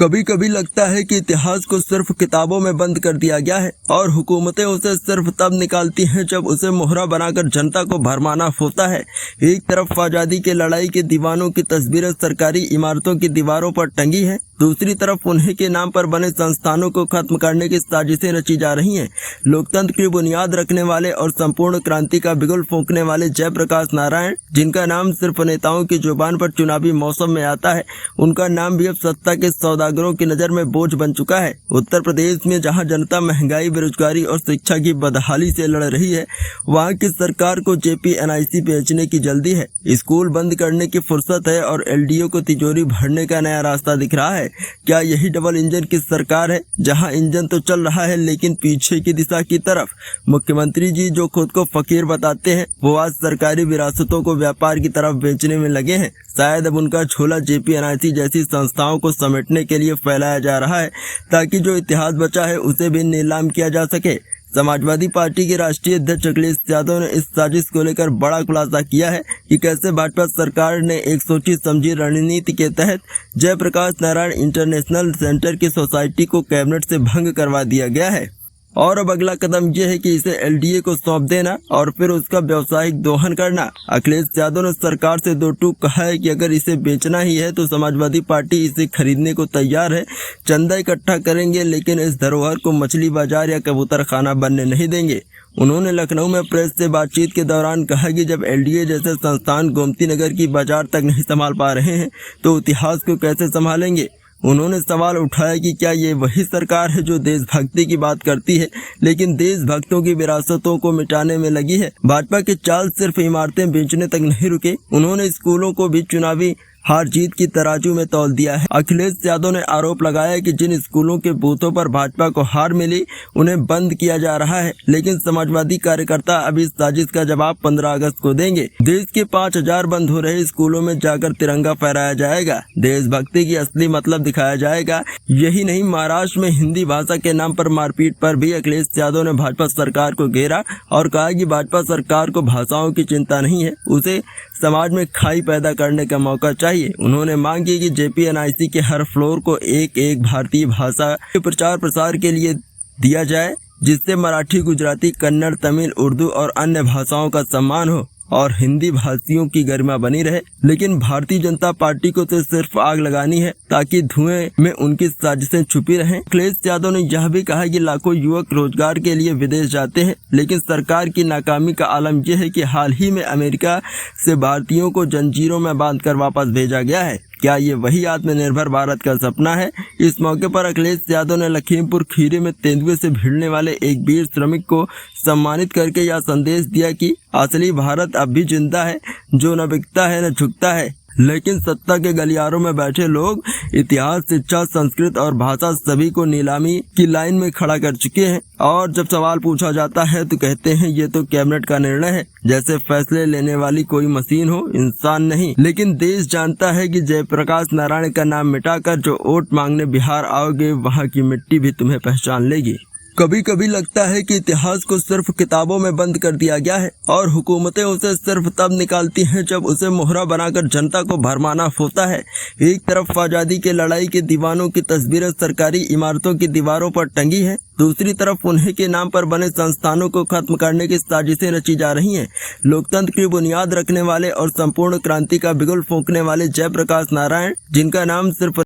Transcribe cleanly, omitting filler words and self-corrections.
कभी कभी लगता है कि इतिहास को सिर्फ किताबों में बंद कर दिया गया है और हुकूमतें उसे सिर्फ तब निकालती हैं जब उसे मोहरा बनाकर जनता को भरमाना होता है। एक तरफ आज़ादी के लड़ाई के दीवानों की तस्वीरें सरकारी इमारतों की दीवारों पर टंगी हैं, दूसरी तरफ उन्हीं के नाम पर बने संस्थानों को खत्म करने की साजिशें रची जा रही हैं। लोकतंत्र की बुनियाद रखने वाले और संपूर्ण क्रांति का बिगुल फूंकने वाले जयप्रकाश नारायण, जिनका नाम सिर्फ नेताओं की जुबान पर चुनावी मौसम में आता है, उनका नाम भी अब सत्ता के सौदागरों की नजर में बोझ बन चुका है। उत्तर प्रदेश में जहां जनता महंगाई, बेरोजगारी और शिक्षा की बदहाली से लड़ रही है, वहां की सरकार को JPNIC बेचने की जल्दी है। स्कूल बंद करने की फुर्सत है और LDO को तिजोरी भरने का नया रास्ता दिख रहा है। क्या यही डबल इंजन की सरकार है, जहां इंजन तो चल रहा है लेकिन पीछे की दिशा की तरफ? मुख्यमंत्री जी जो खुद को फकीर बताते हैं, वो आज सरकारी विरासतों को व्यापार की तरफ बेचने में लगे हैं। शायद अब उनका झोला JPNIC जैसी संस्थाओं को समेटने के लिए फैलाया जा रहा है, ताकि जो इतिहास बचा है उसे भी नीलाम किया जा सके। समाजवादी पार्टी के राष्ट्रीय अध्यक्ष अखिलेश यादव ने इस साजिश को लेकर बड़ा खुलासा किया है कि कैसे भाजपा सरकार ने एक सोची समझी रणनीति के तहत जयप्रकाश नारायण इंटरनेशनल सेंटर की सोसाइटी को कैबिनेट से भंग करवा दिया गया है। और अब अगला कदम यह है कि इसे LDA को सौंप देना और फिर उसका व्यावसायिक दोहन करना। अखिलेश यादव ने सरकार से दो टूक कहा है कि अगर इसे बेचना ही है तो समाजवादी पार्टी इसे खरीदने को तैयार है। चंदा इकट्ठा करेंगे लेकिन इस धरोहर को मछली बाजार या कबूतर खाना बनने नहीं देंगे। उन्होंने लखनऊ में प्रेस से बातचीत के दौरान कहा कि जब LDA जैसे संस्थान गोमती नगर की बाजार तक नहीं संभाल पा रहे हैं तो इतिहास को कैसे संभालेंगे। उन्होंने सवाल उठाया कि क्या ये वही सरकार है जो देशभक्ति की बात करती है लेकिन देशभक्तों की विरासतों को मिटाने में लगी है। भाजपा के चाल सिर्फ इमारतें बेचने तक नहीं रुके, उन्होंने स्कूलों को भी चुनावी हार जीत की तराजू में तौल दिया है। अखिलेश यादव ने आरोप लगाया कि जिन स्कूलों के बूथों पर भाजपा को हार मिली उन्हें बंद किया जा रहा है, लेकिन समाजवादी कार्यकर्ता अब इस साजिश का जवाब 15 अगस्त को देंगे। देश के 5000 बंद हो रहे स्कूलों में जाकर तिरंगा फहराया जाएगा, देशभक्ति की असली मतलब दिखाया जाएगा। यही नहीं, महाराष्ट्र में हिंदी भाषा के नाम पर मारपीट पर भी अखिलेश यादव ने भाजपा सरकार को घेरा और कहा कि भाजपा सरकार को भाषाओं की चिंता नहीं है, उसे समाज में खाई पैदा करने का मौका चाहिए। उन्होंने मांग की कि JPNIC के हर फ्लोर को एक भारतीय भाषा के प्रचार प्रसार के लिए दिया जाए, जिससे मराठी, गुजराती, कन्नड़, तमिल, उर्दू और अन्य भाषाओं का सम्मान हो और हिंदी भाषियों की गरिमा बनी रहे। लेकिन भारतीय जनता पार्टी को तो सिर्फ आग लगानी है ताकि धुएं में उनकी साजिशें छुपी रहें। अखिलेश यादव ने यह भी कहा कि लाखों युवक रोजगार के लिए विदेश जाते हैं, लेकिन सरकार की नाकामी का आलम यह है कि हाल ही में अमेरिका से भारतीयों को जंजीरों में बांधकर वापस भेजा गया है। क्या ये वही आत्मनिर्भर भारत का सपना है? इस मौके पर अखिलेश यादव ने लखीमपुर खीरी में तेंदुए से भिड़ने वाले एक वीर श्रमिक को सम्मानित करके यह संदेश दिया कि असली भारत अब भी जिंदा है, जो न बिकता है न झुकता है। लेकिन सत्ता के गलियारों में बैठे लोग इतिहास, शिक्षा, संस्कृत और भाषा सभी को नीलामी की लाइन में खड़ा कर चुके हैं। और जब सवाल पूछा जाता है तो कहते हैं ये तो कैबिनेट का निर्णय है, जैसे फैसले लेने वाली कोई मशीन हो, इंसान नहीं। लेकिन देश जानता है कि जयप्रकाश नारायण का नाम मिटाकर जो वोट मांगने बिहार आओगे, वहाँ की मिट्टी भी तुम्हें पहचान लेगी। कभी कभी लगता है कि इतिहास को सिर्फ किताबों में बंद कर दिया गया है और हुकूमतें उसे सिर्फ तब निकालती हैं जब उसे मोहरा बनाकर जनता को भरमाना होता है। एक तरफ आज़ादी के लड़ाई के दीवानों की तस्वीरें सरकारी इमारतों की दीवारों पर टंगी हैं, दूसरी तरफ उन्हीं के नाम पर बने संस्थानों को खत्म करने की साजिशें रची जा रही हैं। लोकतंत्र की बुनियाद रखने वाले और संपूर्ण क्रांति का बिगुल फूंकने वाले जयप्रकाश नारायण, जिनका नाम सिर्फ